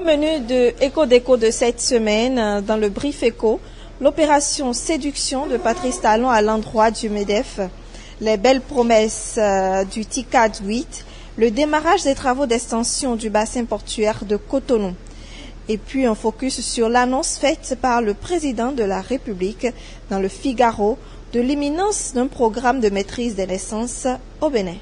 menu de Écho d'Écho de cette semaine, dans le Brief Écho, l'opération séduction de Patrice Talon à l'endroit du MEDEF, les belles promesses du TICAD 8, le démarrage des travaux d'extension du bassin portuaire de Cotonou, et puis un focus sur l'annonce faite par le président de la République dans le Figaro de l'imminence d'un programme de maîtrise des naissances au Bénin.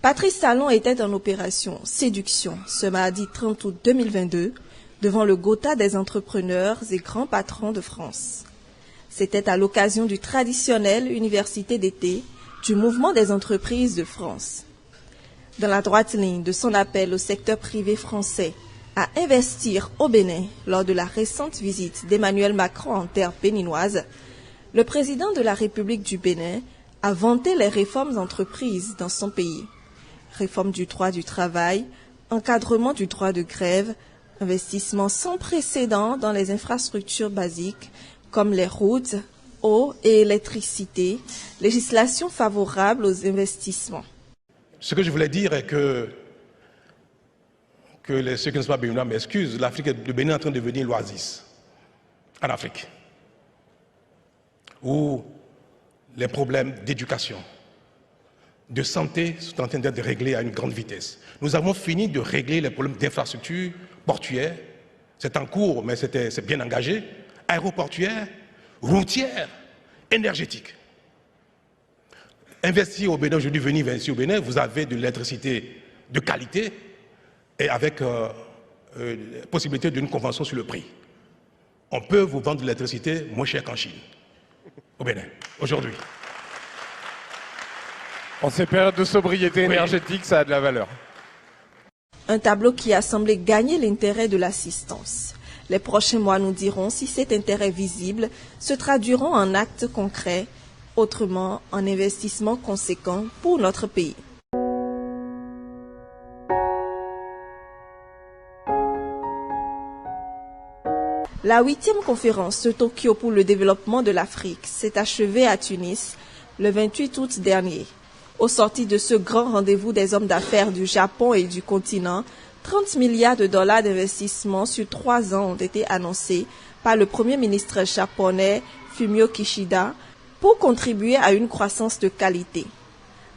Patrice Talon était en opération séduction ce mardi 30 août 2022 devant le Gotha des entrepreneurs et grands patrons de France. C'était à l'occasion du traditionnel université d'été du mouvement des entreprises de France. Dans la droite ligne de son appel au secteur privé français à investir au Bénin lors de la récente visite d'Emmanuel Macron en terre béninoise, le président de la République du Bénin a vanté les réformes entreprises dans son pays. Réforme du droit du travail, encadrement du droit de grève, investissement sans précédent dans les infrastructures basiques comme les routes, eau et électricité, législation favorable aux investissements. Ce que je voulais dire est que ceux qui ne sont pas béninois m'excusent, le Bénin est en train de devenir l'oasis en Afrique, où les problèmes d'éducation, de santé sont en train d'être réglés à une grande vitesse. Nous avons fini de régler les problèmes d'infrastructures portuaires. C'est en cours, mais c'est bien engagé. Aéroportuaires, routières, énergétiques. Investir au Bénin, aujourd'hui, venir investir au Bénin, vous avez de l'électricité de qualité et avec possibilité d'une convention sur le prix. On peut vous vendre de l'électricité moins cher qu'en Chine, au Bénin, aujourd'hui. En ces périodes de sobriété énergétique, ça a de la valeur. Un tableau qui a semblé gagner l'intérêt de l'assistance. Les prochains mois nous diront si cet intérêt visible se traduiront en actes concrets, autrement en investissements conséquents pour notre pays. La 8e conférence de Tokyo pour le développement de l'Afrique s'est achevée à Tunis le 28 août dernier. Au sorti de ce grand rendez-vous des hommes d'affaires du Japon et du continent, 30 milliards de dollars d'investissement sur 3 ans ont été annoncés par le Premier ministre japonais Fumio Kishida pour contribuer à une croissance de qualité.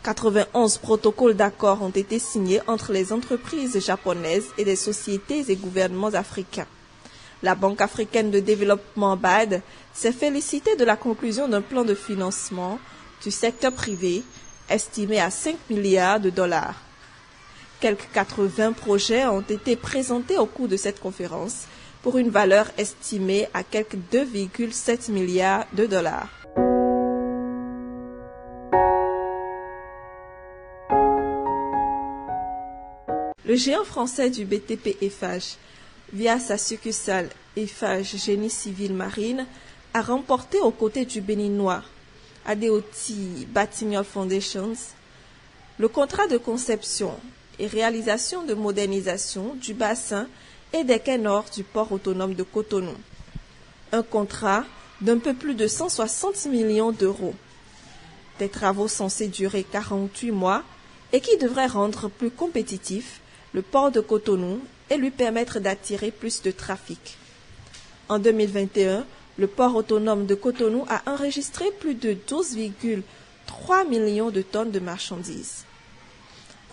91 protocoles d'accord ont été signés entre les entreprises japonaises et des sociétés et gouvernements africains. La Banque africaine de développement BAD s'est félicitée de la conclusion d'un plan de financement du secteur privé estimé à 5 milliards de dollars. Quelques 80 projets ont été présentés au cours de cette conférence pour une valeur estimée à quelques 2,7 milliards de dollars. Le géant français du BTP Eiffage, via sa succursale Eiffage Génie Civil Marine, a remporté aux côtés du Béninois Adeoti Batignolles Foundations le contrat de conception et réalisation de modernisation du bassin et des quais nord du port autonome de Cotonou. Un contrat d'un peu plus de 160 millions d'euros. Des travaux censés durer 48 mois et qui devraient rendre plus compétitif le port de Cotonou et lui permettre d'attirer plus de trafic. En 2021, le port autonome de Cotonou a enregistré plus de 12,3 millions de tonnes de marchandises.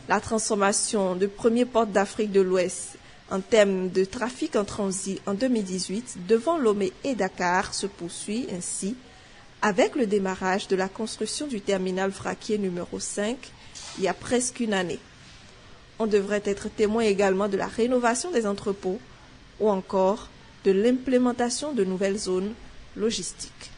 La transformation du premier port d'Afrique de l'Ouest en termes de trafic en transit en 2018 devant Lomé et Dakar se poursuit ainsi avec le démarrage de la construction du terminal vraquier numéro 5 il y a presque une année. On devrait être témoin également de la rénovation des entrepôts ou encore de l'implémentation de nouvelles zones logistiques.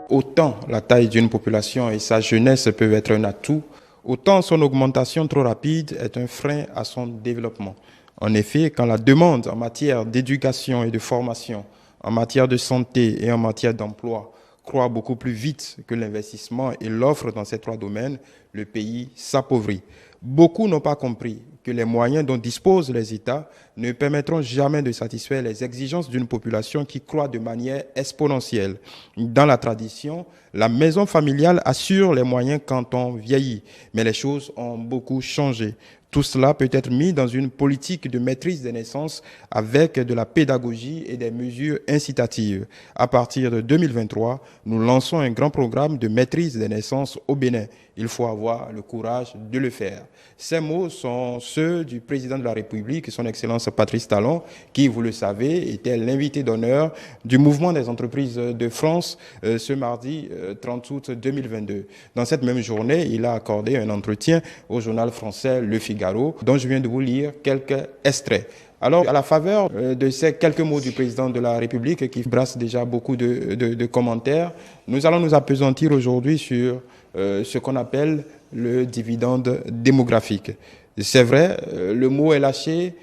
Autant la taille d'une population et sa jeunesse peuvent être un atout, autant son augmentation trop rapide est un frein à son développement. En effet, quand la demande en matière d'éducation et de formation, en matière de santé et en matière d'emploi croît beaucoup plus vite que l'investissement et l'offre dans ces trois domaines, le pays s'appauvrit. Beaucoup n'ont pas compris que les moyens dont disposent les États ne permettront jamais de satisfaire les exigences d'une population qui croît de manière exponentielle. Dans la tradition, la maison familiale assure les moyens quand on vieillit, mais les choses ont beaucoup changé. Tout cela peut être mis dans une politique de maîtrise des naissances avec de la pédagogie et des mesures incitatives. À partir de 2023, nous lançons un grand programme de maîtrise des naissances au Bénin. Il faut avoir le courage de le faire. Ces mots sont ceux du président de la République, son Excellence Patrice Talon, qui, vous le savez, était l'invité d'honneur du mouvement des entreprises de France ce mardi 30 août 2022. Dans cette même journée, il a accordé un entretien au journal français Le Figaro, dont je viens de vous lire quelques extraits. Alors, à la faveur de ces quelques mots du président de la République qui brassent déjà beaucoup de commentaires, nous allons nous appesantir aujourd'hui sur ce qu'on appelle le dividende démographique. C'est vrai, le mot est lâché,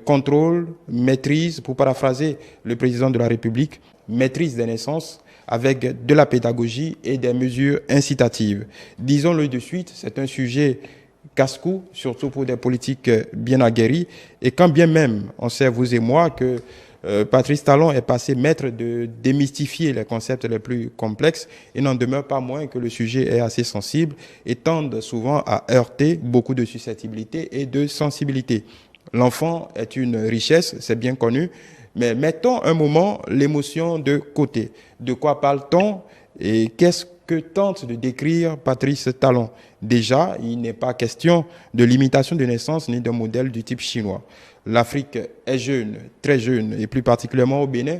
contrôle, maîtrise, pour paraphraser le président de la République, maîtrise des naissances avec de la pédagogie et des mesures incitatives. Disons-le de suite, c'est un sujet casse-cou, surtout pour des politiques bien aguerris. Et quand bien même, on sait, vous et moi, que Patrice Talon est passé maître de démystifier les concepts les plus complexes, il n'en demeure pas moins que le sujet est assez sensible et tend souvent à heurter beaucoup de susceptibilité et de sensibilité. L'enfant est une richesse, c'est bien connu, mais mettons un moment l'émotion de côté. De quoi parle-t-on et qu'est-ce que tente de décrire Patrice Talon? Déjà, il n'est pas question de limitation de naissance ni d'un modèle du type chinois. L'Afrique est jeune, très jeune, et plus particulièrement au Bénin.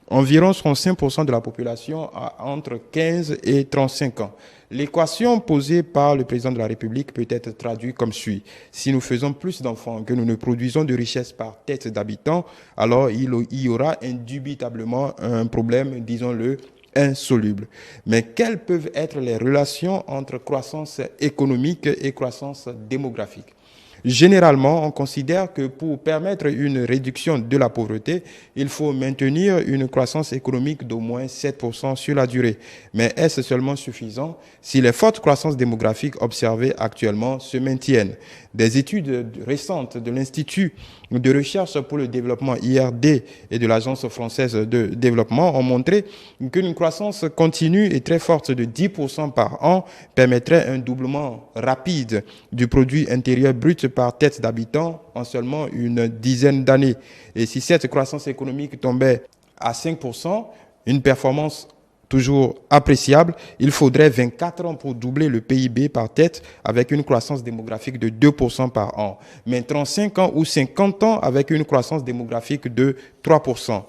Environ 65% de la population a entre 15 et 35 ans. L'équation posée par le président de la République peut être traduite comme suit. Si nous faisons plus d'enfants que nous ne produisons de richesses par tête d'habitants, alors il y aura indubitablement un problème, disons-le, insoluble. Mais quelles peuvent être les relations entre croissance économique et croissance démographique? Généralement, on considère que pour permettre une réduction de la pauvreté, il faut maintenir une croissance économique d'au moins 7% sur la durée. Mais est-ce seulement suffisant si les fortes croissances démographiques observées actuellement se maintiennent? Des études récentes de l'Institut de recherche pour le développement IRD et de l'Agence française de développement ont montré qu'une croissance continue et très forte de 10% par an permettrait un doublement rapide du produit intérieur brut par tête d'habitant en seulement une dizaine d'années. Et si cette croissance économique tombait à 5%, une performance toujours appréciable, il faudrait 24 ans pour doubler le PIB par tête avec une croissance démographique de 2% par an. Mais 35 ans ou 50 ans avec une croissance démographique de 3%.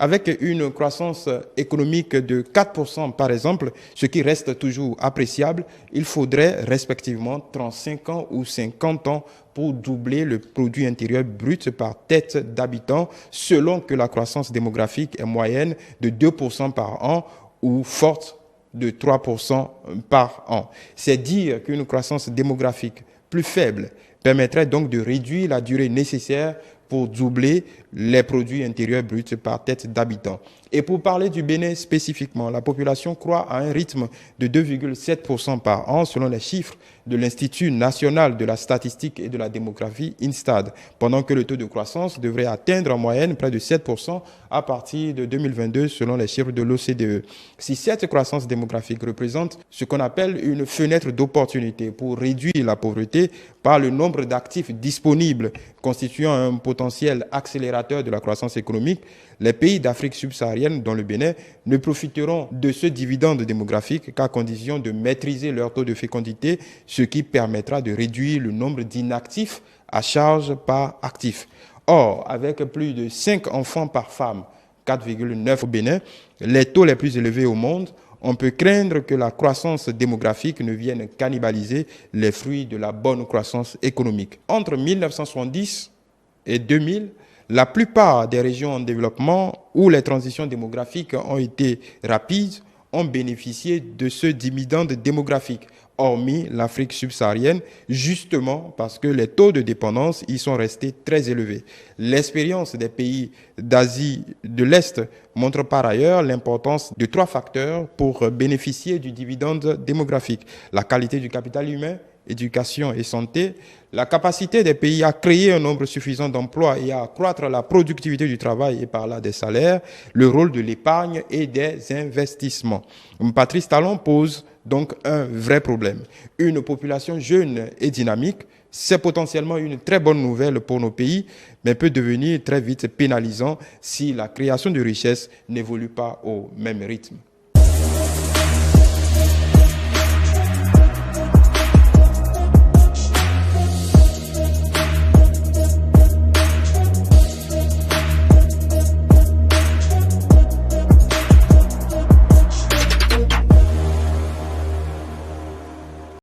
Avec une croissance économique de 4% par exemple, ce qui reste toujours appréciable, il faudrait respectivement 35 ans ou 50 ans pour doubler le produit intérieur brut par tête d'habitant, selon que la croissance démographique est moyenne de 2% par an ou forte de 3% par an. C'est dire qu'une croissance démographique plus faible permettrait donc de réduire la durée nécessaire pour doubler les produits intérieurs bruts par tête d'habitant. Et pour parler du Bénin spécifiquement, la population croît à un rythme de 2,7% par an selon les chiffres de l'Institut national de la statistique et de la démographie INSTAD, pendant que le taux de croissance devrait atteindre en moyenne près de 7% à partir de 2022 selon les chiffres de l'OCDE. Si cette croissance démographique représente ce qu'on appelle une fenêtre d'opportunité pour réduire la pauvreté par le nombre d'actifs disponibles constituant un potentiel accélérateur de la croissance économique, les pays d'Afrique subsaharienne, dont le Bénin, ne profiteront de ce dividende démographique qu'à condition de maîtriser leur taux de fécondité, ce qui permettra de réduire le nombre d'inactifs à charge par actif. Or, avec plus de 5 enfants par femme, 4,9 au Bénin, les taux les plus élevés au monde, on peut craindre que la croissance démographique ne vienne cannibaliser les fruits de la bonne croissance économique. Entre 1970 et 2000, la plupart des régions en développement où les transitions démographiques ont été rapides ont bénéficié de ce dividende démographique, hormis l'Afrique subsaharienne, justement parce que les taux de dépendance y sont restés très élevés. L'expérience des pays d'Asie de l'Est montre par ailleurs l'importance de 3 facteurs pour bénéficier du dividende démographique: la qualité du capital humain, éducation et santé, la capacité des pays à créer un nombre suffisant d'emplois et à accroître la productivité du travail et par là des salaires, le rôle de l'épargne et des investissements. Patrice Talon pose donc un vrai problème. Une population jeune et dynamique, c'est potentiellement une très bonne nouvelle pour nos pays, mais peut devenir très vite pénalisant si la création de richesses n'évolue pas au même rythme.